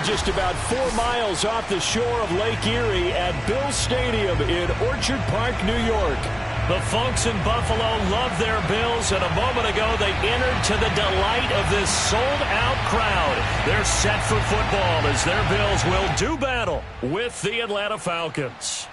just about 4 miles off the shore of Lake Erie at Bill Stadium in Orchard Park, New York. The folks in Buffalo love their Bills, and a moment ago they entered to the delight of this sold-out crowd. They're set for football as their Bills will do battle with the Atlanta Falcons.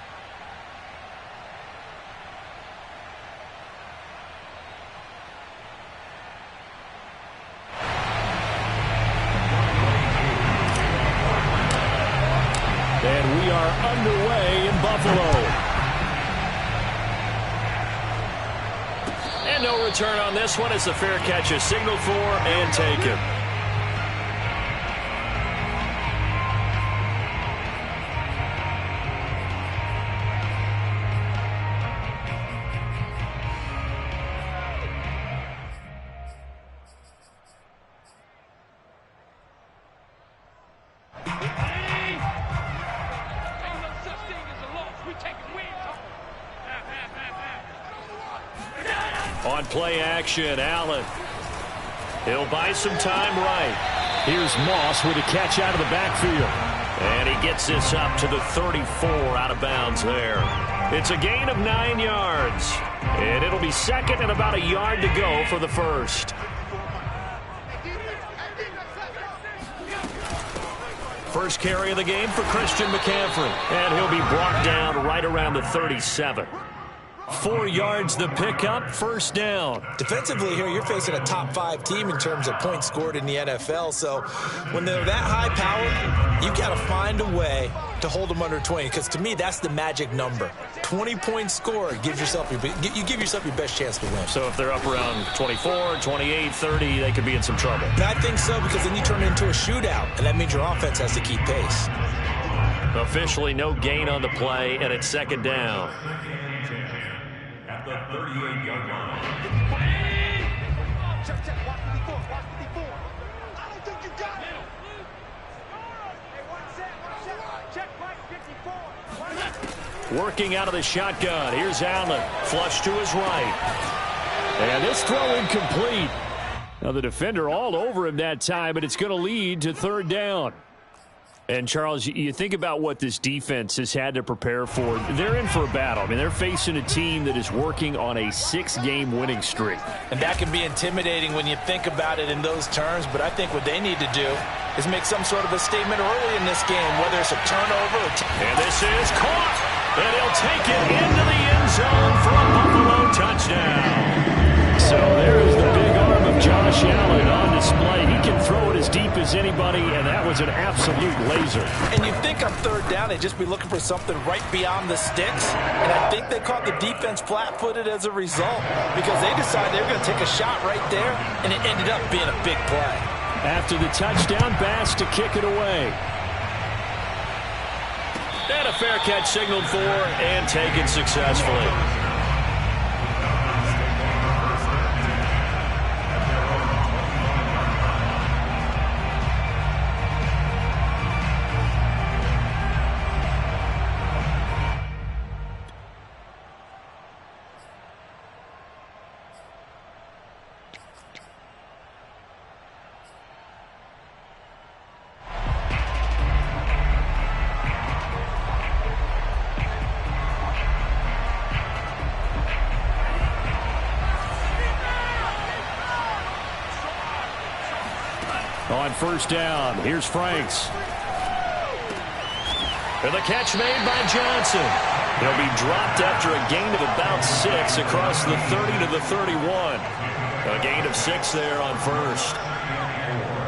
And we are underway in Buffalo. And no return on this one as the fair catch is signaled for and taken. On play action, Allen. He'll buy some time right. Here's Moss with a catch out of the backfield. And he gets this up to the 34 out of bounds there. It's a gain of 9 yards. And it'll be second and about a yard to go for the first. First carry of the game for Christian McCaffrey. And he'll be brought down right around the 37. 4 yards the pickup, first down. Defensively here, you're facing a top 5 team in terms of points scored in the NFL. So when they're that high powered, you've got to find a way to hold them under 20. Because to me, that's the magic number. 20 points scored, you give yourself your best chance to win. So if they're up around 24, 28, 30, they could be in some trouble. And I think so, because then you turn it into a shootout, and that means your offense has to keep pace. Officially no gain on the play, and it's second down. At the 38-yard line. Check, watch 54, watch 54. I don't think you got it. Hey, one set. Check right 54. Working out of the shotgun. Here's Allen. Flush to his right. And this throw incomplete. Now the defender all over him that time, but it's going to lead to third down. And, Charles, you think about what this defense has had to prepare for. They're in for a battle. I mean, they're facing a team that is working on a 6-game winning streak. And that can be intimidating when you think about it in those terms. But I think what they need to do is make some sort of a statement early in this game, whether it's a turnover or and this is caught. And he'll take it into the end zone for a Buffalo touchdown. So there is the big arm of Josh Allen on display. He can throw it as deep as anybody, and that was an absolute laser. And you think on third down they'd just be looking for something right beyond the sticks. And I think they caught the defense flat-footed as a result because they decided they were going to take a shot right there, and it ended up being a big play. After the touchdown, Bass to kick it away. And a fair catch signaled for and taken successfully. On first down, here's Franks. And the catch made by Johnson. He'll be dropped after a gain of about 6 across the 30 to the 31. A gain of 6 there on first.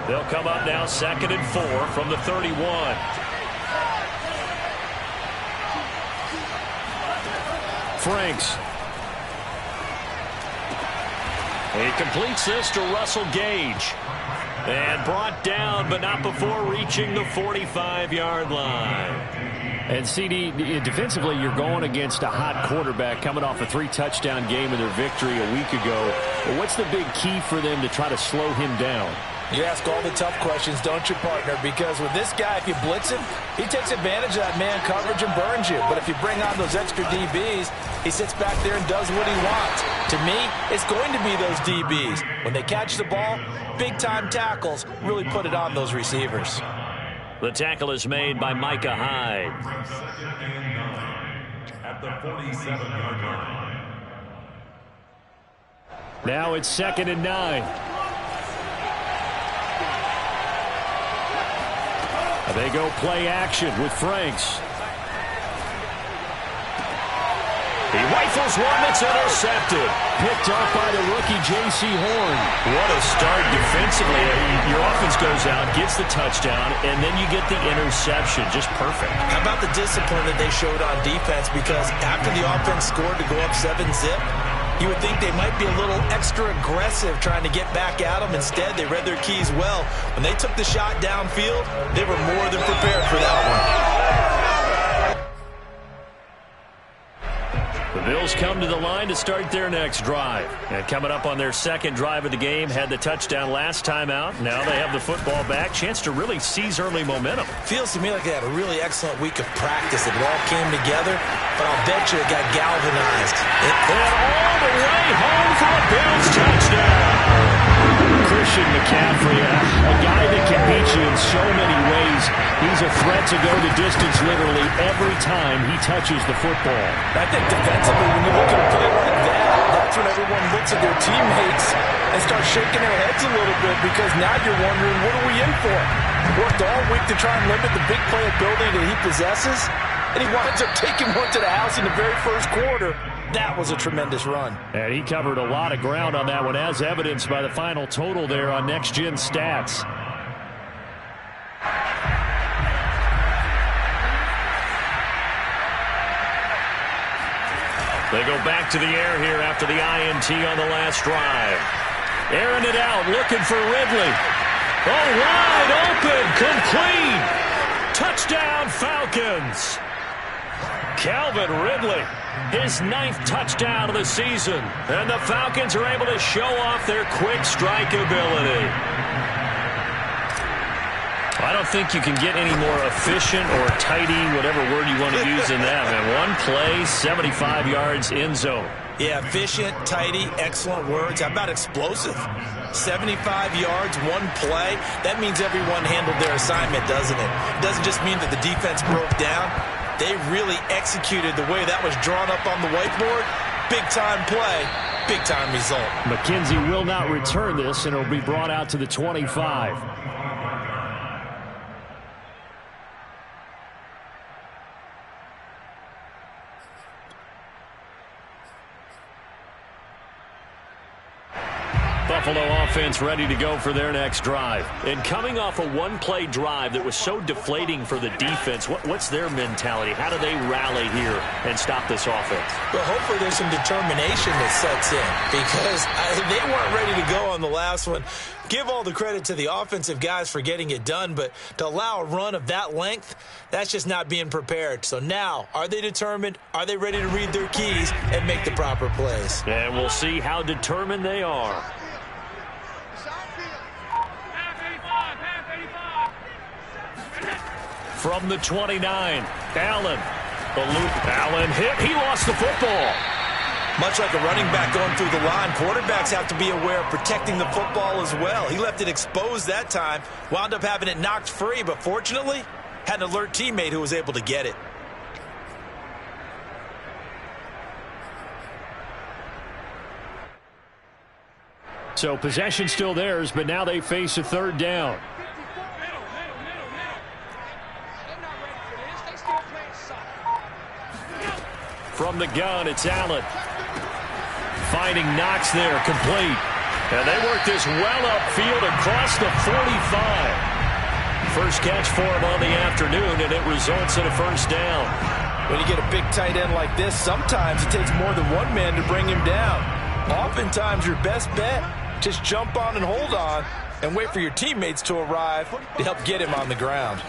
They'll come up now 2nd and 4 from the 31. Franks. He completes this to Russell Gage. And brought down, but not before reaching the 45-yard line. And, CD, defensively, you're going against a hot quarterback coming off a 3-touchdown game in their victory a week ago. But what's the big key for them to try to slow him down? You ask all the tough questions, don't you, partner? Because with this guy, if you blitz him, he takes advantage of that man coverage and burns you. But if you bring on those extra DBs, he sits back there and does what he wants. To me, it's going to be those DBs. When they catch the ball, big-time tackles really put it on those receivers. The tackle is made by Micah Hyde. Second and 9 at the 47-yard line. Now it's 2nd and 9. They go play action with Franks. He rifles one that's intercepted. Picked up by the rookie J.C. Horn. What a start defensively. Your offense goes out, gets the touchdown, and then you get the interception. Just perfect. How about the discipline that they showed on defense? Because after the offense scored to go up 7-zip, you would think they might be a little extra aggressive trying to get back at them. Instead, they read their keys well. When they took the shot downfield, they were more than prepared for that one. The Bills come to the line to start their next drive. And coming up on their second drive of the game, had the touchdown last time out. Now they have the football back. Chance to really seize early momentum. Feels to me like they had a really excellent week of practice. It all came together, but I'll bet you it got galvanized. And all the way home for a Bills touchdown. Christian McCaffrey, a guy that can beat you in so many ways. He's a threat to go the distance literally every time he touches the football. I think defensively, when you look at a play like that, that's when everyone looks at their teammates and starts shaking their heads a little bit, because now you're wondering, what are we in for? Worked all week to try and limit the big play ability that he possesses, and he winds up taking one to the house in the very first quarter. That was a tremendous run. And he covered a lot of ground on that one, as evidenced by the final total there on Next Gen Stats. They go back to the air here after the INT on the last drive. Airing it out, looking for Ridley. Oh, wide open, complete. Touchdown, Falcons. Calvin Ridley, his 9th touchdown of the season. And the Falcons are able to show off their quick strike ability. I don't think you can get any more efficient or tidy, whatever word you want to use in that, man. One play, 75 yards, end zone. Yeah, efficient, tidy, excellent words. How about explosive? 75 yards, one play. That means everyone handled their assignment, doesn't it? It doesn't just mean that the defense broke down. They really executed the way that was drawn up on the whiteboard. Big-time play, big-time result. McKenzie will not return this, and it'll be brought out to the 25. Buffalo offense ready to go for their next drive. And coming off a one-play drive that was so deflating for the defense, what's their mentality? How do they rally here and stop this offense? Well, hopefully there's some determination that sets in, because they weren't ready to go on the last one. Give all the credit to the offensive guys for getting it done, but to allow a run of that length, that's just not being prepared. So now, are they determined? Are they ready to read their keys and make the proper plays? And we'll see how determined they are. From the 29, Allen. The loop, Allen hit. He lost the football. Much like a running back going through the line, quarterbacks have to be aware of protecting the football as well. He left it exposed that time, wound up having it knocked free, but fortunately, had an alert teammate who was able to get it. So possession still theirs, but now they face a third down. From the gun, it's Allen. Finding Knox there, complete. And they work this well upfield across the 45. First catch for him on the afternoon, and it results in a first down. When you get a big tight end like this, sometimes it takes more than one man to bring him down. Oftentimes, your best bet, just jump on and hold on and wait for your teammates to arrive to help get him on the ground.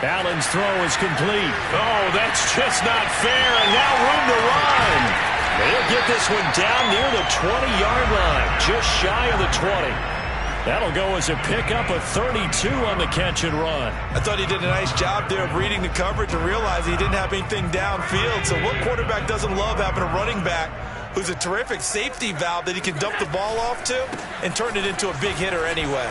Allen's throw is complete. Oh, that's just not fair, and now room to run. They'll get this one down near the 20-yard line, just shy of the 20. That'll go as a pickup of 32 on the catch and run. I thought he did a nice job there of reading the coverage and realizing he didn't have anything downfield. So what quarterback doesn't love having a running back who's a terrific safety valve that he can dump the ball off to and turn it into a big hitter anyway?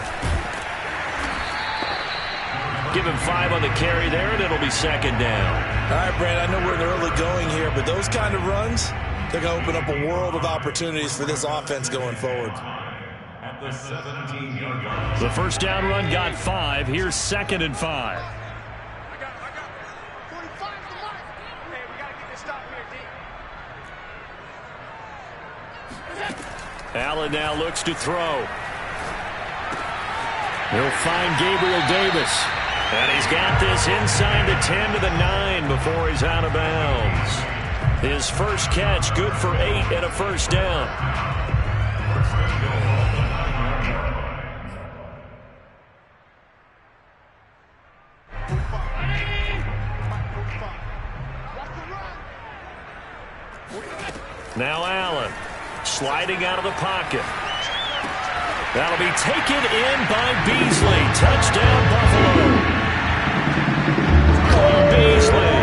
Give him 5 on the carry there, and it'll be second down. All right, Brand, I know we're in the early going here, but those kind of runs, they're going to open up a world of opportunities for this offense going forward. At the 17-yard line. The first down run got 5. Here's second and 5. Allen now looks to throw. He'll find Gabriel Davis. And he's got this inside the 10 to the 9 before he's out of bounds. His first catch, good for 8 and a first down. Now Allen sliding out of the pocket. That'll be taken in by Beasley. Touchdown, Buffalo. Cole Beasley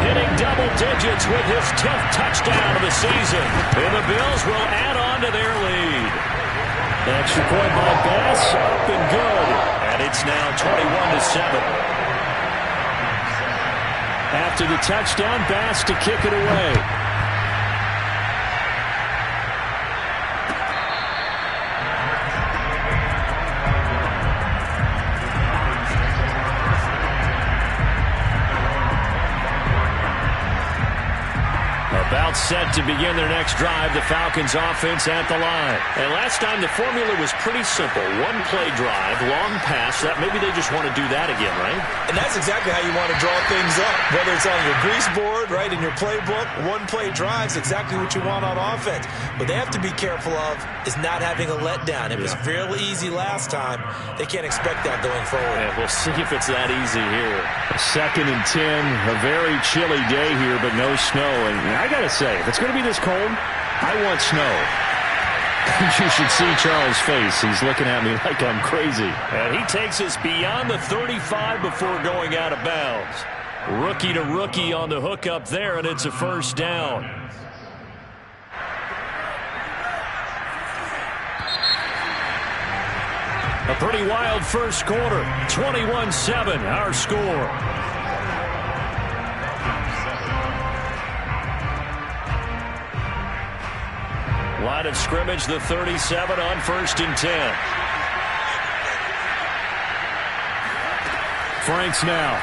hitting double digits with his 10th touchdown of the season. And the Bills will add on to their lead. Extra point by Bass, up and good. And it's now 21-7. After the touchdown, Bass to kick it away. About set to begin their next drive, the Falcons offense at the line. And last time the formula was pretty simple. One play drive, long pass. That maybe they just want to do that again, right? And that's exactly how you want to draw things up. Whether it's on your grease board, right, in your playbook, one play drives exactly what you want on offense. What they have to be careful of is not having a letdown. It was fairly easy last time. They can't expect that going forward. Yeah, we'll see if it's that easy here. Second and 10, a very chilly day here, but no snow. And I got to say, if it's going to be this cold, I want snow. You should see Charles' face. He's looking at me like I'm crazy. And he takes us beyond the 35 before going out of bounds. Rookie to rookie on the hookup there, and it's a first down. A pretty wild first quarter. 21-7, our score. Line of scrimmage, the 37 on 1st and 10. Franks now.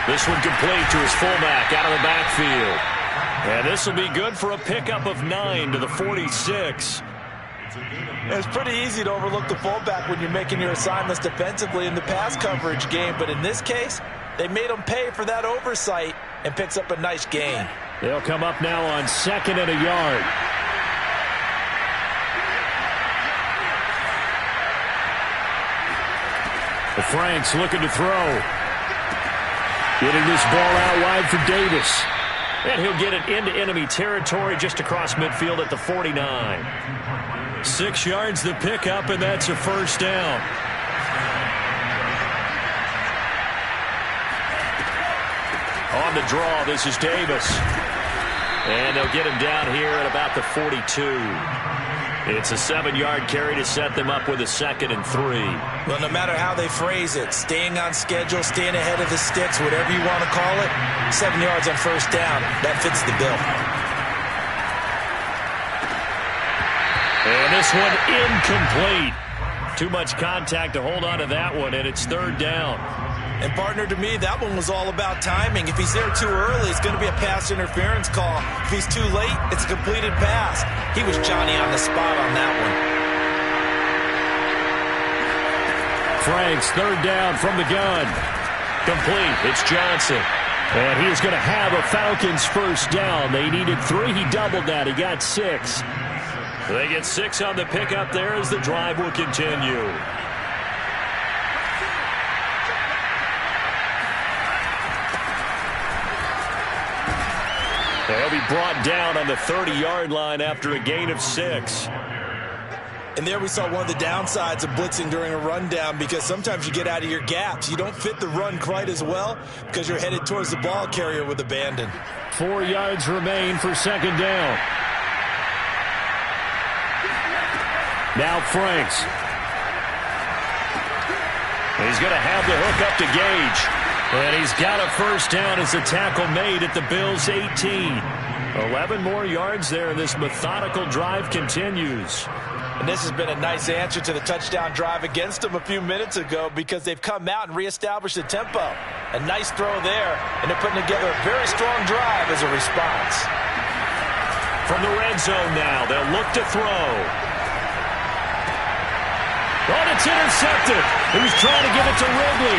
This one complete to his fullback out of the backfield. And this will be good for a pickup of 9 to the 46. It's pretty easy to overlook the fullback when you're making your assignments defensively in the pass coverage game. But in this case, they made him pay for that oversight and picks up a nice gain. They'll come up now on 2nd and a yard. The Franks looking to throw. Getting this ball out wide for Davis. And he'll get it into enemy territory just across midfield at the 49. 6 yards the pickup, and that's a first down. On the draw, this is Davis. And they'll get him down here at about the 42. It's a 7-yard carry to set them up with a 2nd and 3. Well, no matter how they phrase it, staying on schedule, staying ahead of the sticks, whatever you want to call it, 7 yards on first down, that fits the bill. And this one incomplete. Too much contact to hold on to that one, and it's 3rd down. And, partner, to me, that one was all about timing. If he's there too early, it's going to be a pass interference call. If he's too late, it's a completed pass. He was Johnny on the spot on that one. Franks, 3rd down from the gun. Complete. It's Johnson. And he's going to have a Falcons first down. They needed 3. He doubled that. He got 6. They get 6 on the pickup there as the drive will continue. They'll be brought down on the 30-yard line after a gain of 6. And there we saw one of the downsides of blitzing during a rundown, because sometimes you get out of your gaps. You don't fit the run quite as well because you're headed towards the ball carrier with abandon. 4 yards remain for 2nd down. Now Franks. He's going to have the hook up to Gage. And he's got a first down as the tackle made at the Bills' 18. 11 more yards there, and this methodical drive continues. And this has been a nice answer to the touchdown drive against them a few minutes ago because they've come out and reestablished the tempo. A nice throw there, and they're putting together a very strong drive as a response. From the red zone now, they'll look to throw. Oh, it's intercepted. He was trying to give it to Ridley.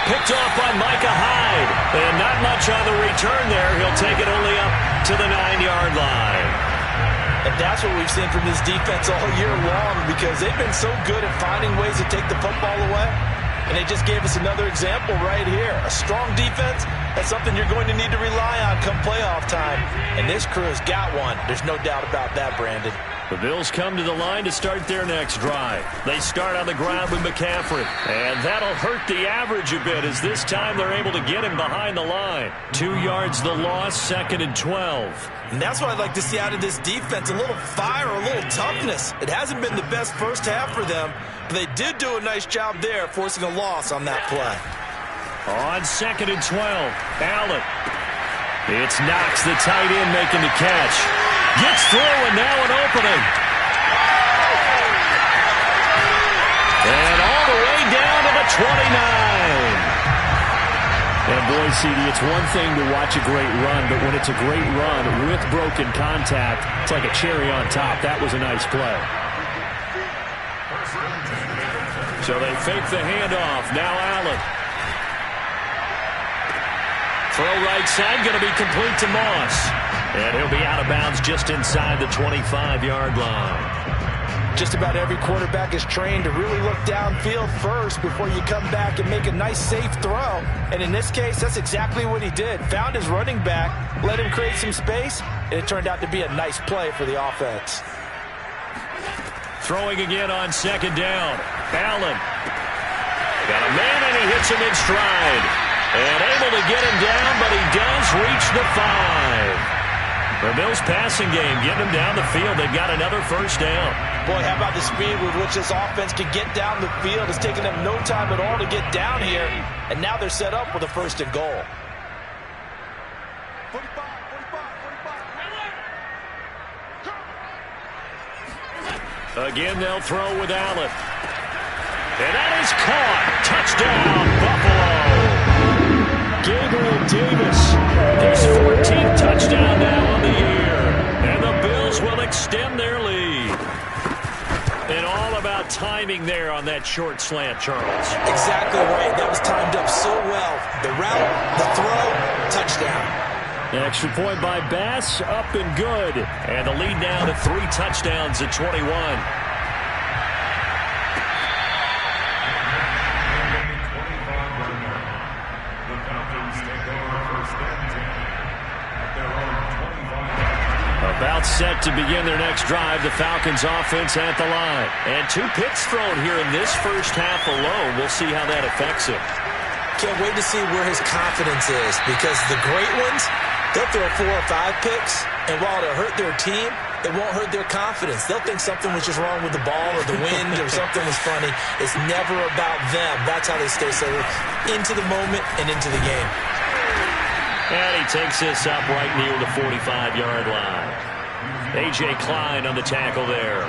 Picked off by Micah Hyde. And not much on the return there. He'll take it only up to the 9-yard line. And that's what we've seen from this defense all year long because they've been so good at finding ways to take the football away. And they just gave us another example right here. A strong defense, that's something you're going to need to rely on come playoff time. And this crew's got one. There's no doubt about that, Brandon. The Bills come to the line to start their next drive. They start on the ground with McCaffrey. And that'll hurt the average a bit as this time they're able to get him behind the line. 2 yards the loss, 2nd and 12. And that's what I'd like to see out of this defense, a little fire, a little toughness. It hasn't been the best first half for them, but they did do a nice job there forcing a loss on that play. On 2nd and 12, Allen. It's Knox, the tight end, making the catch. Gets through, and now an opening. And all the way down to the 29. And boy, CD, it's one thing to watch a great run, but when it's a great run with broken contact, it's like a cherry on top. That was a nice play. So they fake the handoff. Now Allen. Throw right side, going to be complete to Moss. And he'll be out of bounds just inside the 25-yard line. Just about every quarterback is trained to really look downfield first before you come back and make a nice, safe throw. And in this case, that's exactly what he did. Found his running back, let him create some space, and it turned out to be a nice play for the offense. Throwing again on 2nd down. Allen. Got a man, and he hits him in stride. And able to get him down, but he does reach the 5. The Bills passing game, getting them down the field. They've got another first down. Boy, how about the speed with which this offense can get down the field? It's taken them no time at all to get down here. And now they're set up with a 1st and goal. 45. Again, they'll throw with Allen. And that is caught. Touchdown, Buffalo. Gabriel Davis, his 14th touchdown now on the year. And the Bills will extend their lead. And all about timing there on that short slant, Charles. Exactly right. That was timed up so well. The route, the throw, touchdown. An extra point by Bass, up and good. And the lead now to 3 touchdowns at 21. About set to begin their next drive. The Falcons offense at the line. And 2 picks thrown here in this first half alone. We'll see how that affects him. Can't wait to see where his confidence is because the great ones, they'll throw 4 or 5 picks, and while it'll hurt their team, it won't hurt their confidence. They'll think something was just wrong with the ball or the wind or something was funny. It's never about them. That's how they stay so into the moment and into the game. And he takes this up right near the 45-yard line. A.J. Klein on the tackle there.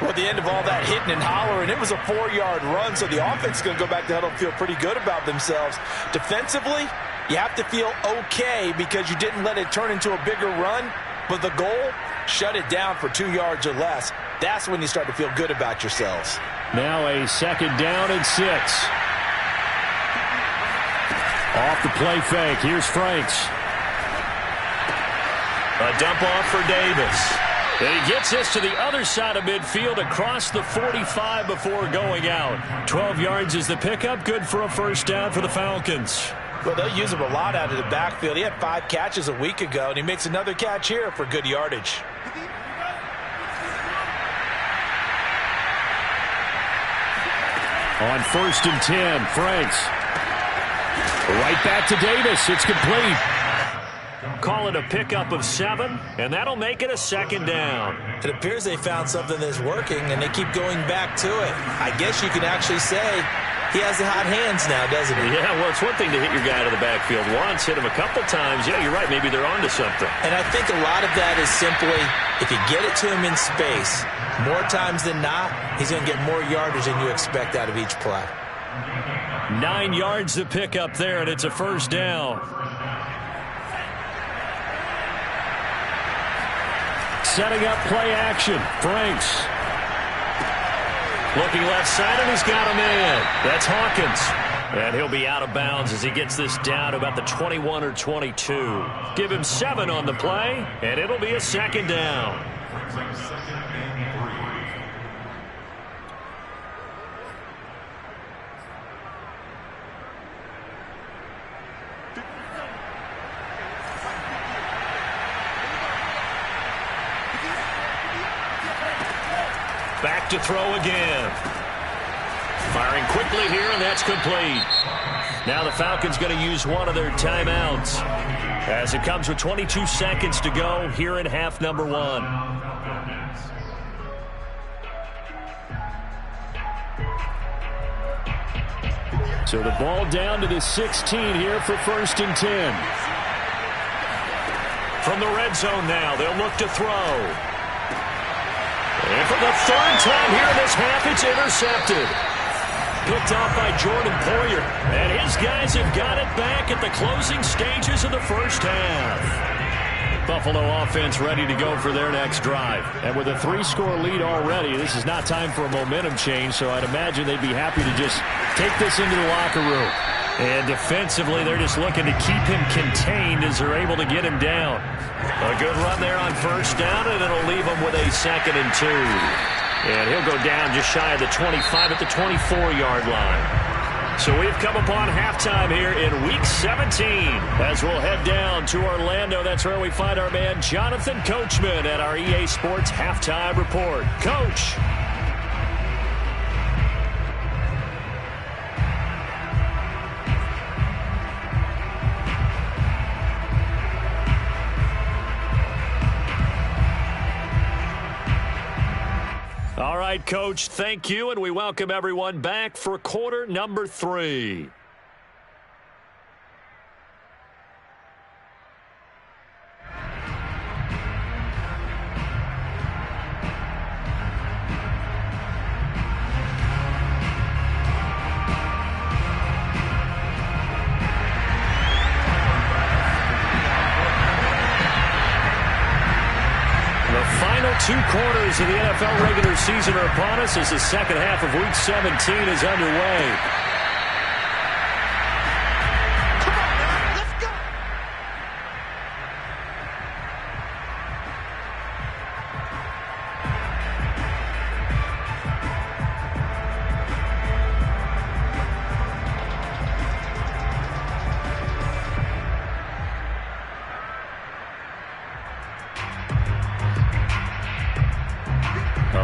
Well, at the end of all that hitting and hollering, it was a 4-yard run, so the offense is going to go back to huddle and feel pretty good about themselves. Defensively, you have to feel okay because you didn't let it turn into a bigger run, but the goal, shut it down for 2 yards or less. That's when you start to feel good about yourselves. Now a 2nd down and 6. Off the play fake. Here's Franks. A dump off for Davis. And he gets this to the other side of midfield across the 45 before going out. 12 yards is the pickup. Good for a first down for the Falcons. Well, they'll use him a lot out of the backfield. He had 5 catches a week ago, and he makes another catch here for good yardage. On 1st and 10, Franks. Right back to Davis. It's complete. Call it a pickup of 7, and that'll make it a 2nd down. It appears they found something that's working, and they keep going back to it. I guess you could actually say he has the hot hands now, doesn't he? Yeah, well, it's one thing to hit your guy out of the backfield once, hit him a couple times. Yeah, you're right. Maybe they're onto something. And I think a lot of that is simply, if you get it to him in space, more times than not, he's going to get more yardage than you expect out of each play. 9 yards to pick up there, and it's a first down. Setting up play action. Franks. Looking left side, and he's got a man. That's Hawkins. And he'll be out of bounds as he gets this down to about the 21 or 22. Give him 7 on the play, and it'll be a second down. Back to throw again. Firing quickly here, and that's complete. Now the Falcons going to use one of their timeouts as it comes with 22 seconds to go here in half number 1. So the ball down to the 16 here for 1st and 10. From the red zone now, they'll look to throw. And for the 3rd time here in this half, it's intercepted. Picked off by Jordan Poyer. And his guys have got it back at the closing stages of the first half. Buffalo offense ready to go for their next drive. And with a 3-score lead already, this is not time for a momentum change, so I'd imagine they'd be happy to just take this into the locker room. And defensively, they're just looking to keep him contained as they're able to get him down. A good run there on first down, and it'll leave him with a 2nd and 2. And he'll go down just shy of the 25 at the 24-yard line. So we've come upon halftime here in Week 17 as we'll head down to Orlando. That's where we find our man Jonathan Coachman at our EA Sports Halftime Report. Coach. All right, Coach, thank you, and we welcome everyone back for quarter number 3. Final 2 quarters of the NFL regular season are upon us as the second half of Week 17 is underway. Come on now, let's go.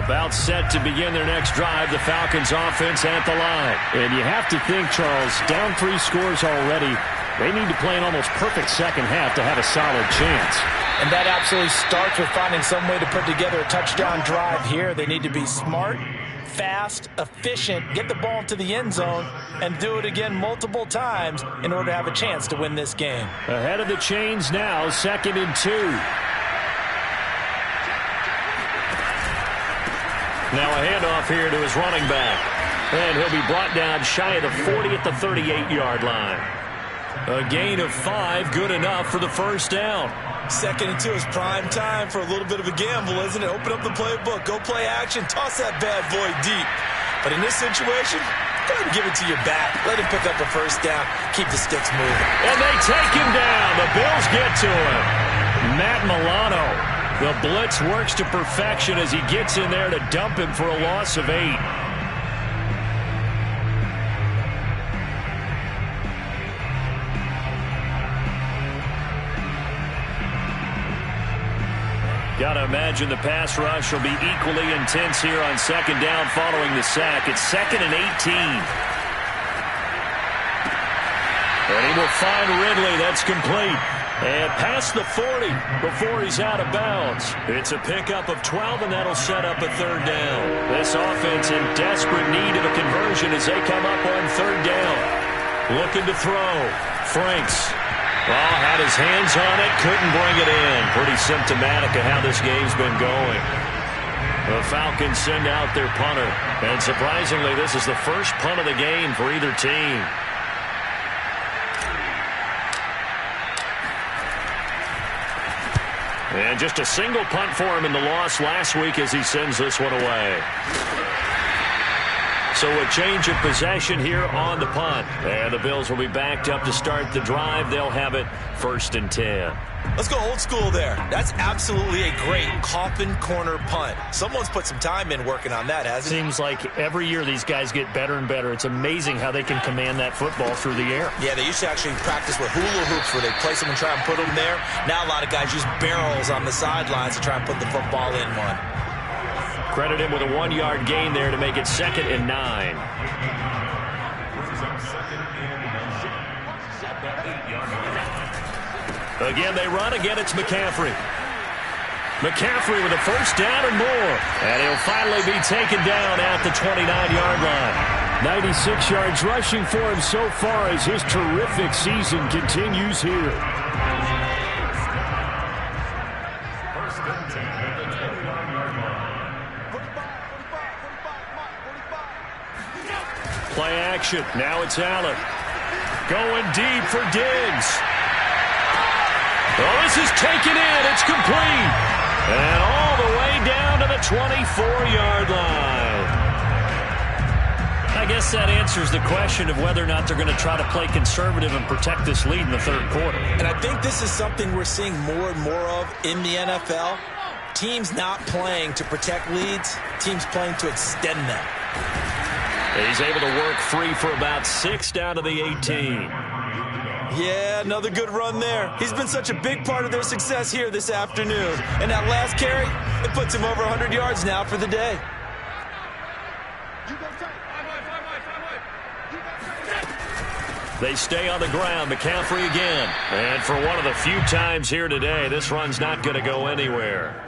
About set to begin their next drive, the Falcons offense at the line. And you have to think, Charles, down 3 scores already, they need to play an almost perfect second half to have a solid chance. And that absolutely starts with finding some way to put together a touchdown drive here. They need to be smart, fast, efficient, get the ball into the end zone, and do it again multiple times in order to have a chance to win this game. Ahead of the chains now, 2nd and 2. Now a handoff here to his running back. And he'll be brought down shy of the 40 at the 38-yard line. A gain of 5, good enough for the first down. 2nd and 2 is prime time for a little bit of a gamble, isn't it? Open up the playbook, go play action, toss that bad boy deep. But in this situation, go ahead and give it to your back. Let him pick up a first down, keep the sticks moving. And they take him down. The Bills get to him. Matt Milano. The blitz works to perfection as he gets in there to dump him for a loss of 8. Got to imagine the pass rush will be equally intense here on 2nd down following the sack. It's 2nd and 18. And he will find Ridley. That's complete. And past the 40 before he's out of bounds. It's a pickup of 12, and that'll set up a third down. This offense in desperate need of a conversion as they come up on third down. Looking to throw. Franks. Oh, had his hands on it, couldn't bring it in. Pretty symptomatic of how this game's been going. The Falcons send out their punter. And surprisingly, this is the first punt of the game for either team. And just a single punt for him in the loss last week as he sends this one away. So a change of possession here on the punt. And the Bills will be backed up to start the drive. They'll have it 1st and 10. Let's go old school there. That's absolutely a great coffin corner punt. Someone's put some time in working on that, hasn't it? Seems like every year these guys get better and better. It's amazing how they can command that football through the air. Yeah, they used to actually practice with hula hoops where they place them and try and put them there. Now a lot of guys use barrels on the sidelines to try and put the football in one. Credit him with a 1-yard gain there to make it 2nd and 9. Again, they run. Again, it's McCaffrey. McCaffrey with a first down and more. And he'll finally be taken down at the 29-yard line. 96 yards rushing for him so far as his terrific season continues here. Play action. Now it's Allen. Going deep for Diggs. Oh, this is taken in. It's complete. And all the way down to the 24-yard line. I guess that answers the question of whether or not they're going to try to play conservative and protect this lead in the third quarter. And I think this is something we're seeing more and more of in the NFL. Teams not playing to protect leads, teams playing to extend them. He's able to work free for about 6 down to the 18. Yeah, another good run there. He's been such a big part of their success here this afternoon. And that last carry, it puts him over 100 yards now for the day. They stay on the ground. McCaffrey again. And for one of the few times here today, this run's not going to go anywhere.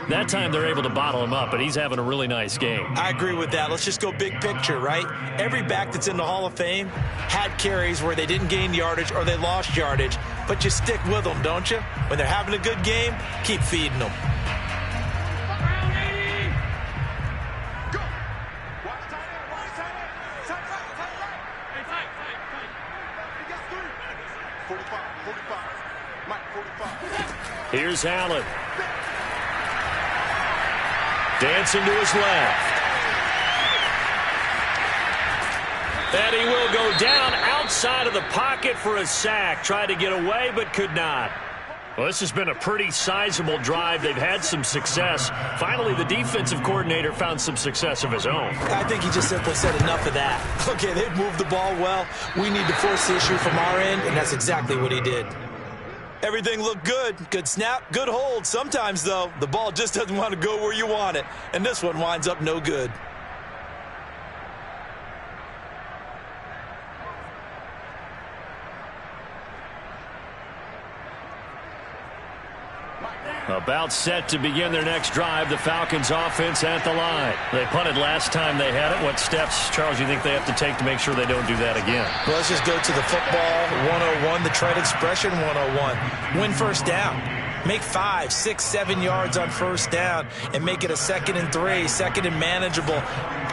That time they're able to bottle him up, but he's having a really nice game. I agree with that. Let's just go big picture, right? Every back that's in the Hall of Fame had carries where they didn't gain yardage or they lost yardage, but you stick with them, don't you? When they're having a good game, keep feeding them. Here's Allen. Dancing to his left. And he will go down outside of the pocket for a sack. Tried to get away, but could not. Well, this has been a pretty sizable drive. They've had some success. Finally, the defensive coordinator found some success of his own. I think he just simply said enough of that. Okay, they've moved the ball well. We need to force the issue from our end, and that's exactly what he did. Everything looked good. Good snap, good hold. Sometimes, though, the ball just doesn't want to go where you want it. And this one winds up no good. About set to begin their next drive, the Falcons offense at the line. They punted last time they had it. What steps, Charles, do you think they have to take to make sure they don't do that again? Well, let's just go to the football 101, the trade expression 101. Win first down. Make 5, 6, 7 yards on first down and make it a 2nd and 3, 2nd and manageable.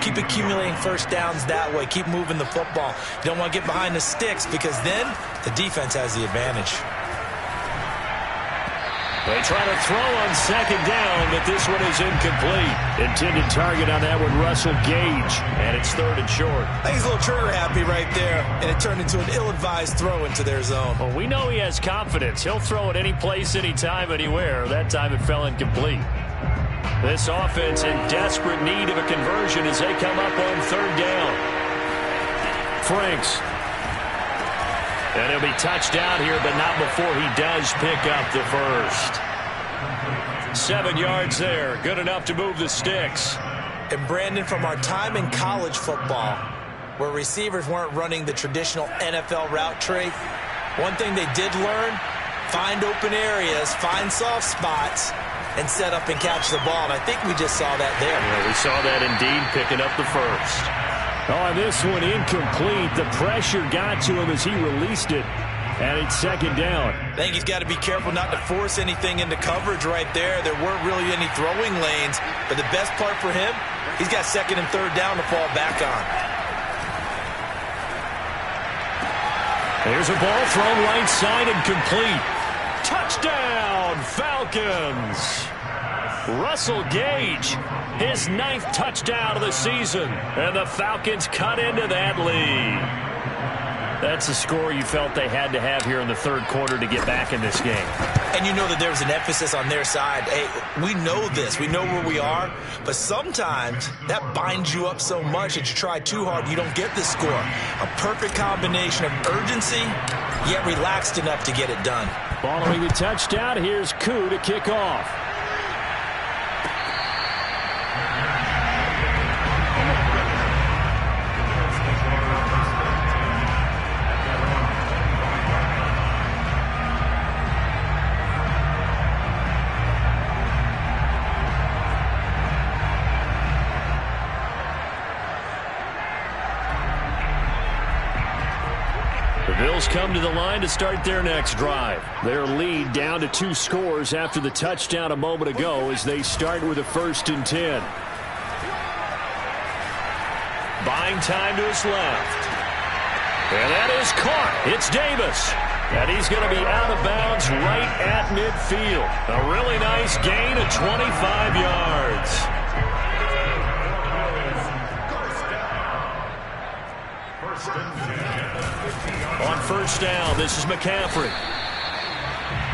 Keep accumulating first downs that way. Keep moving the football. You don't want to get behind the sticks because then the defense has the advantage. They try to throw on 2nd down, but this one is incomplete. Intended target on that one, Russell Gage, and it's 3rd and short. I think he's a little trigger happy right there, and it turned into an ill-advised throw into their zone. Well, we know he has confidence. He'll throw it any place, anytime, anywhere. That time it fell incomplete. This offense in desperate need of a conversion as they come up on 3rd down. Franks. And he'll be touched down here, but not before he does pick up the first. 7 yards there. Good enough to move the sticks. And Brandon, from our time in college football, where receivers weren't running the traditional NFL route tree, one thing they did learn, find open areas, find soft spots, and set up and catch the ball. And I think we just saw that there. Yeah, we saw that indeed, picking up the first. Oh, this one incomplete. The pressure got to him as he released it. And it's second down. I think he's got to be careful not to force anything into coverage right there. There weren't really any throwing lanes. But the best part for him, he's got second and third down to fall back on. There's a ball thrown right side and complete. Touchdown, Falcons. Russell Gage, his 9th touchdown of the season. And the Falcons cut into that lead. That's a score you felt they had to have here in the third quarter to get back in this game. And you know that there was an emphasis on their side. Hey, we know this. We know where we are. But sometimes that binds you up so much that you try too hard, you don't get the score. A perfect combination of urgency, yet relaxed enough to get it done. Following the touchdown, here's Koo to kick off. Come to the line to start their next drive. Their lead down to 2 scores after the touchdown a moment ago as they start with a 1st and 10. Buying time to his left. And that is caught. It's Davis. And he's going to be out of bounds right at midfield. A really nice gain of 25 yards. On 1st down, this is McCaffrey.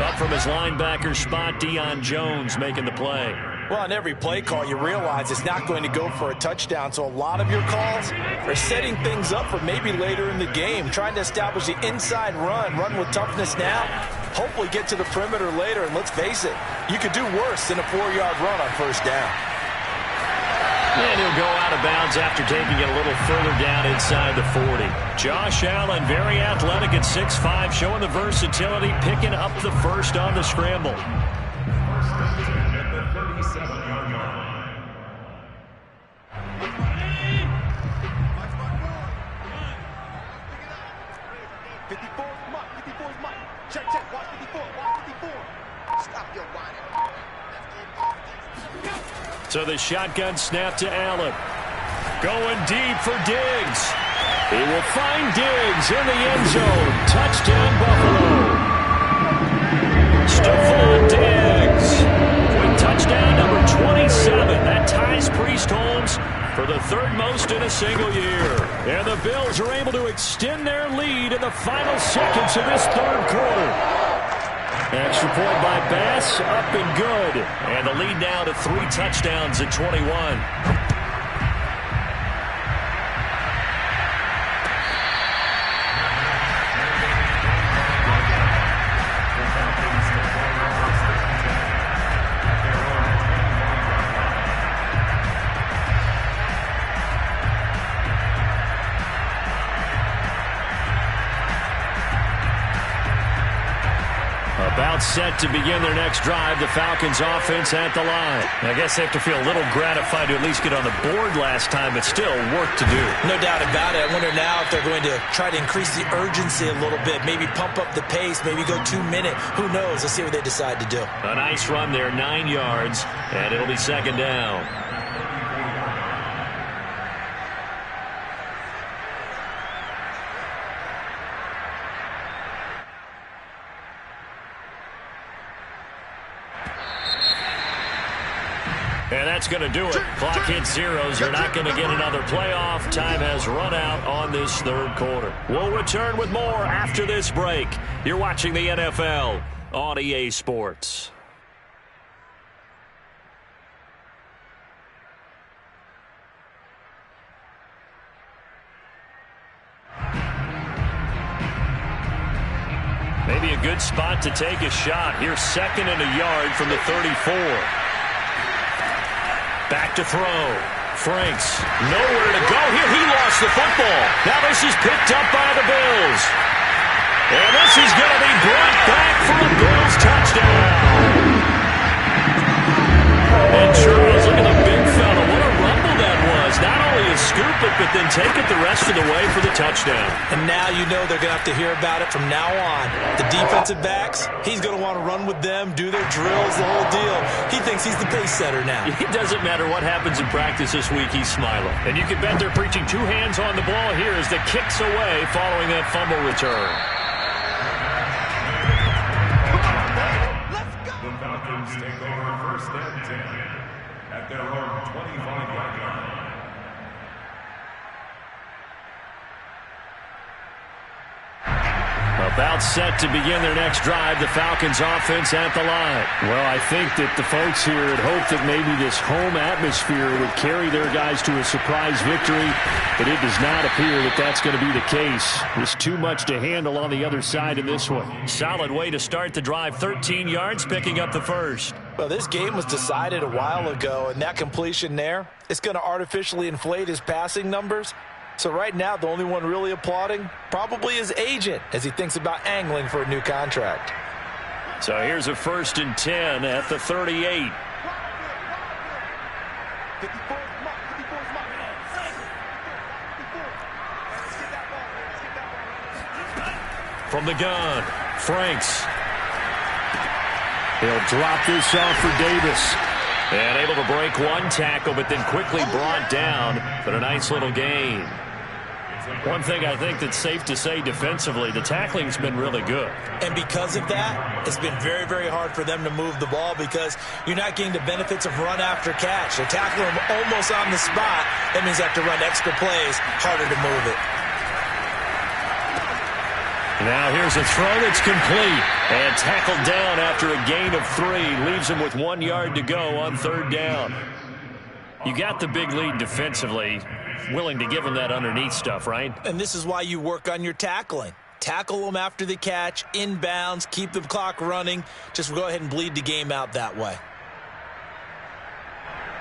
Up from his linebacker spot, Deion Jones making the play. Well, on every play call, you realize it's not going to go for a touchdown. So a lot of your calls are setting things up for maybe later in the game, trying to establish the inside run with toughness now, hopefully get to the perimeter later. And let's face it, you could do worse than a 4-yard run on 1st down. And he'll go out of bounds after taking it a little further down inside the 40. Josh Allen, very athletic at 6'5", showing the versatility, picking up the first on the scramble. So the shotgun snap to Allen. Going deep for Diggs. He will find Diggs in the end zone. Touchdown, Buffalo. Stephon Diggs with touchdown number 27. That ties Priest Holmes for the 3rd most in a single year. And the Bills are able to extend their lead in the final seconds of this 3rd quarter. Extra point by Bass, up and good. And the lead now to 3 touchdowns at 21. About set to begin their next drive. The Falcons offense at the line. I guess they have to feel a little gratified to at least get on the board last time, but still work to do. No doubt about it. I wonder now if they're going to try to increase the urgency a little bit, maybe pump up the pace, maybe go 2-minute. Who knows? Let's see what they decide to do. A nice run there, 9 yards, and it'll be second down. And that's going to do it. Clock hits zeros. You're not going to get another playoff. Time has run out on this 3rd quarter. We'll return with more after this break. You're watching the NFL on EA Sports. Maybe a good spot to take a shot. Here's 2nd and a yard from the 34. Back to throw. Franks, nowhere to go here. He lost the football. Now this is picked up by the Bills. And this is going to be brought back for a Bills touchdown. And Charles, look at the big fella. What a rumble that was. Not only a scoop it, but then take it the rest of the way for the touchdown. And now you know they're going to have to hear about it from now on. The defensive backs, he's going to want to run with them, do their drills, the whole deal. He thinks he's the pace setter now. It doesn't matter what happens in practice this week, he's smiling. And you can bet they're preaching two hands on the ball here as the kick's away following that fumble return. The Falcons take over first and 10 at their own 25-yard line. About set to begin their next drive, the Falcons offense at the line. Well, I think that the folks here had hoped that maybe this home atmosphere would carry their guys to a surprise victory, but it does not appear that that's going to be the case. There's too much to handle on the other side in this one. Solid way to start the drive, 13 yards, picking up the first. Well, this game was decided a while ago, and that completion there, it's going to artificially inflate his passing numbers. So right now, the only one really applauding probably his agent as he thinks about angling for a new contract. So here's a 1st and 10 at the 38. From the gun, Franks. He'll drop this off for Davis. And able to break one tackle, but then quickly brought down. But a nice little gain. One thing I think that's safe to say defensively, the tackling's been really good. And because of that, it's been very, very hard for them to move the ball because you're not getting the benefits of run after catch. They're tackling them almost on the spot. That means they have to run extra plays, harder to move it. Now here's a throw that's complete. And tackled down after a gain of 3. Leaves him with 1 yard to go on 3rd down. You got the big lead defensively. Willing to give him that underneath stuff, right? And this is why you work on your tackling. Tackle them after the catch, inbounds, keep the clock running. Just go ahead and bleed the game out that way.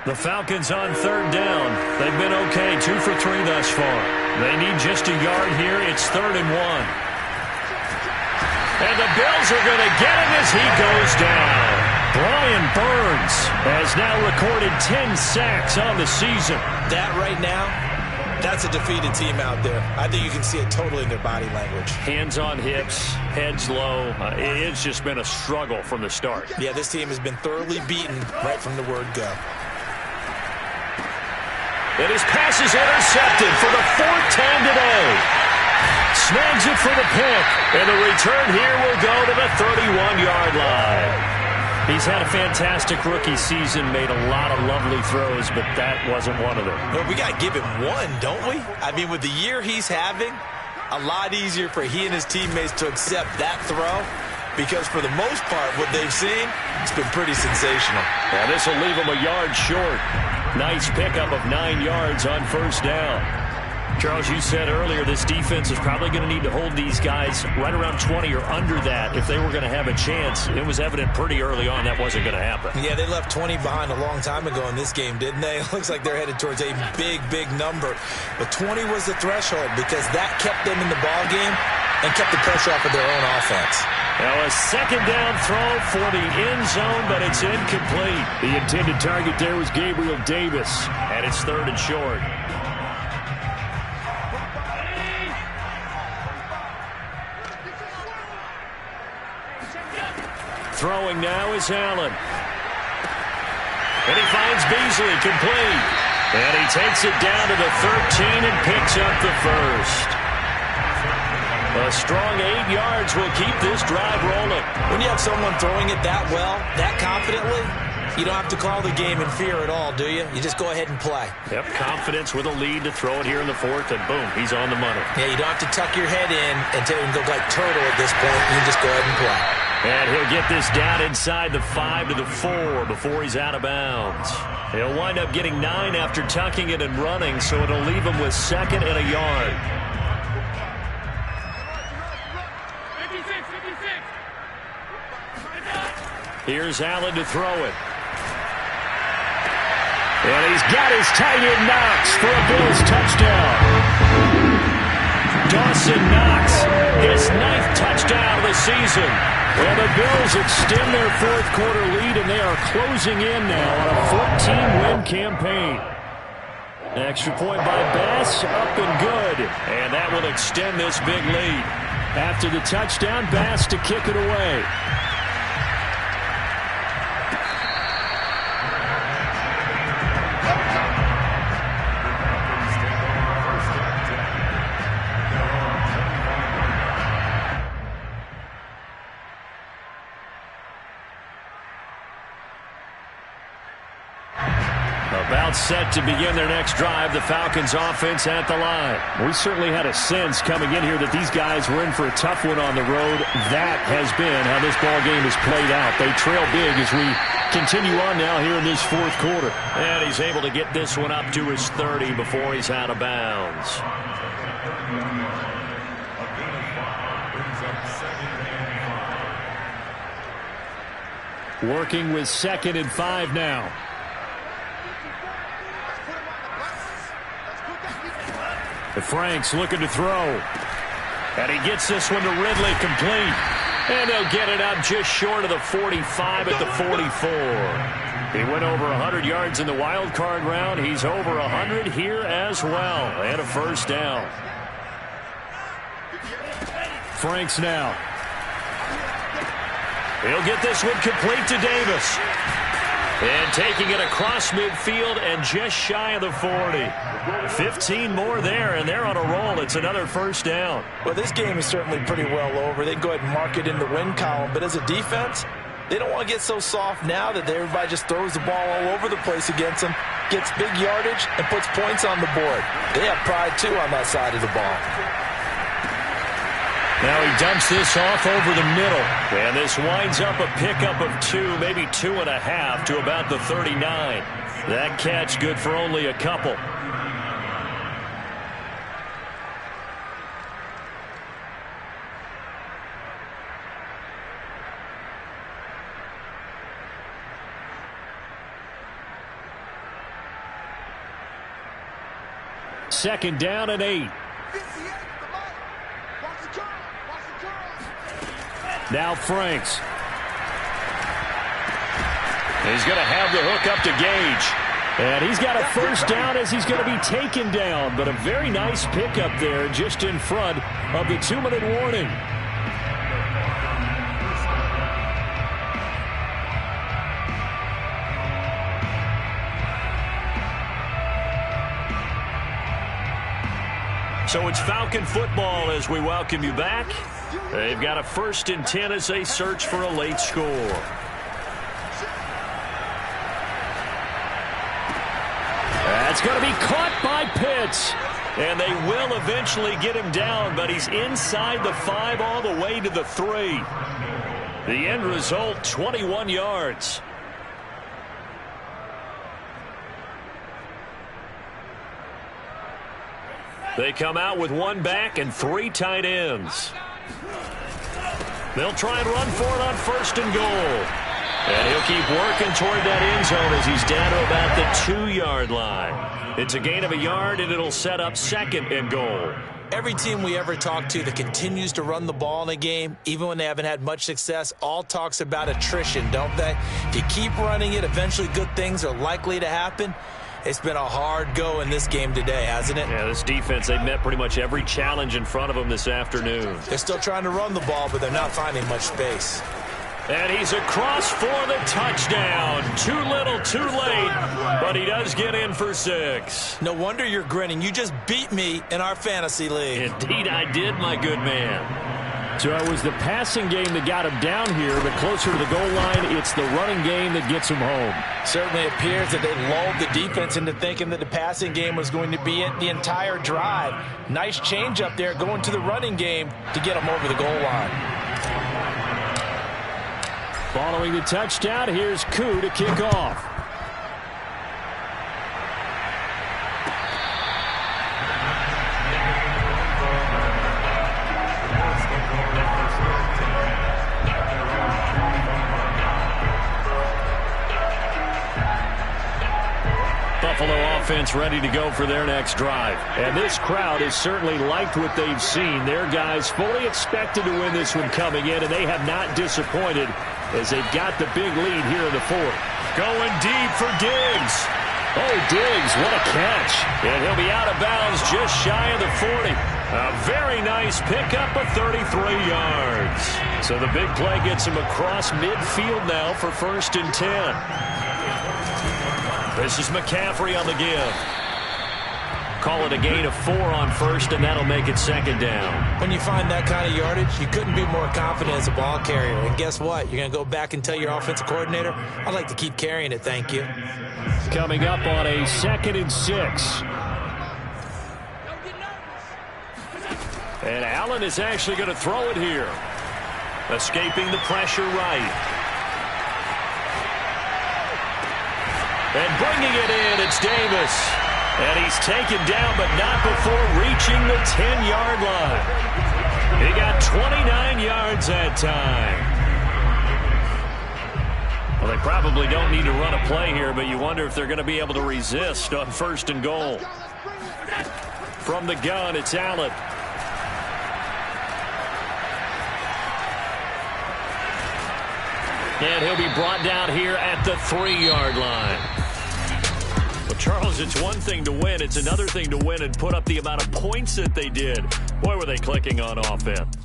The Falcons on 3rd down. They've been okay, 2 for 3 thus far. They need just a yard here. It's 3rd and 1. And the Bills are going to get him as he goes down. Brian Burns has now recorded 10 sacks on the season. That right now, that's a defeated team out there. I think you can see it totally in their body language. Hands on hips, heads low. It's just been a struggle from the start. Yeah, this team has been thoroughly beaten right from the word go. And his pass is intercepted for the 4th time today. Snags it for the pick. And the return here will go to the 31-yard line. He's had a fantastic rookie season, made a lot of lovely throws, but that wasn't one of them. Well, we got to give him one, don't we? I mean, with the year he's having, a lot easier for he and his teammates to accept that throw because for the most part, what they've seen, it's been pretty sensational. Now, this will leave him a yard short. Nice pickup of 9 yards on 1st down. Charles, you said earlier this defense is probably going to need to hold these guys right around 20 or under that if they were going to have a chance. It was evident pretty early on that wasn't going to happen. Yeah, they left 20 behind a long time ago in this game, didn't they? It looks like they're headed towards a big, big number. But 20 was the threshold because that kept them in the ball game and kept the pressure off of their own offense. Now a 2nd down throw for the end zone, but it's incomplete. The intended target there was Gabriel Davis, and it's 3rd and short. Throwing now is Allen. And he finds Beasley complete. And he takes it down to the 13 and picks up the first. A strong 8 yards will keep this drive rolling. When you have someone throwing it that well, that confidently, you don't have to call the game in fear at all, do you? You just go ahead and play. Yep, confidence with a lead to throw it here in the 4th, and boom, he's on the money. Yeah, you don't have to tuck your head in and look like turtle at this point. You can just go ahead and play. And he'll get this down inside the 5 to the 4 before he's out of bounds. He'll wind up getting 9 after tucking it and running, so it'll leave him with 2nd and a yard. 56. Here's Allen to throw it. And he's got his tight end Knox for a Bills touchdown. Dawson Knox, his 9th touchdown season. And the Bills extend their fourth quarter lead, and they are closing in now on a 14-win campaign. Extra point by Bass, up and good. And that will extend this big lead. After the touchdown, Bass to kick it away. About set to begin their next drive, the Falcons offense at the line. We certainly had a sense coming in here that these guys were in for a tough one on the road. That has been how this ball game has played out. They trail big as we continue on now here in this fourth quarter. And he's able to get this one up to his 30 before he's out of bounds. Working with 2nd and 5 now. Frank's looking to throw. And he gets this one to Ridley, complete. And they'll get it up just short of the 45 at the 44. He went over 100 yards in the wild card round. He's over 100 here as well. And a first down. Frank's now. He'll get this one complete to Davis. And taking it across midfield and just shy of the 40. 15 more there, and they're on a roll. It's another first down. Well, this game is certainly pretty well over. They can go ahead and mark it in the win column. But as a defense, they don't want to get so soft now that everybody just throws the ball all over the place against them, gets big yardage, and puts points on the board. They have pride, too, on that side of the ball. Now he dumps this off over the middle. And this winds up a pickup of 2, maybe 2.5 to about the 39. That catch good for only a couple. Second down and 8. Now Franks. He's going to have the hook up to Gage. And he's got a first down as he's going to be taken down. But a very nice pickup there just in front of the 2-minute warning. So it's Falcon football as we welcome you back. They've got a 1st and 10 as they search for a late score. That's going to be caught by Pitts. And they will eventually get him down, but he's inside the 5 all the way to the 3. The end result, 21 yards. They come out with 1 back and 3 tight ends. They'll try and run for it on 1st and goal. And he'll keep working toward that end zone as he's down to about the 2-yard line. It's a gain of a yard, and it'll set up 2nd and goal. Every team we ever talk to that continues to run the ball in a game, even when they haven't had much success, all talks about attrition, don't they? If you keep running it, eventually good things are likely to happen. It's been a hard go in this game today, hasn't it? Yeah, this defense, they've met pretty much every challenge in front of them this afternoon. They're still trying to run the ball, but they're not finding much space. And he's across for the touchdown. Too little, too late, but he does get in for 6. No wonder you're grinning. You just beat me in our fantasy league. Indeed I did, my good man. So it was the passing game that got him down here, but closer to the goal line, it's the running game that gets him home. Certainly appears that they lulled the defense into thinking that the passing game was going to be it the entire drive. Nice change up there going to the running game to get him over the goal line. Following the touchdown, here's Koo to kick off. Buffalo offense ready to go for their next drive. And this crowd has certainly liked what they've seen. Their guys fully expected to win this one coming in, and they have not disappointed as they've got the big lead here in the fourth. Going deep for Diggs. Oh, Diggs, what a catch. And he'll be out of bounds just shy of the 40. A very nice pickup of 33 yards. So the big play gets him across midfield now for 1st and 10. This is McCaffrey on the give. Call it a gain of 4 on 1st, and that'll make it 2nd down. When you find that kind of yardage, you couldn't be more confident as a ball carrier. And guess what? You're going to go back and tell your offensive coordinator, I'd like to keep carrying it, thank you. Coming up on a 2nd and 6. And Allen is actually going to throw it here. Escaping the pressure right. And bringing it in, it's Davis. And he's taken down, but not before reaching the 10-yard line. He got 29 yards that time. Well, they probably don't need to run a play here, but you wonder if they're going to be able to resist on 1st and goal. From the gun, it's Allen. And he'll be brought down here at the 3-yard line. Well, Charles, it's one thing to win. It's another thing to win and put up the amount of points that they did. Boy, were they clicking on offense.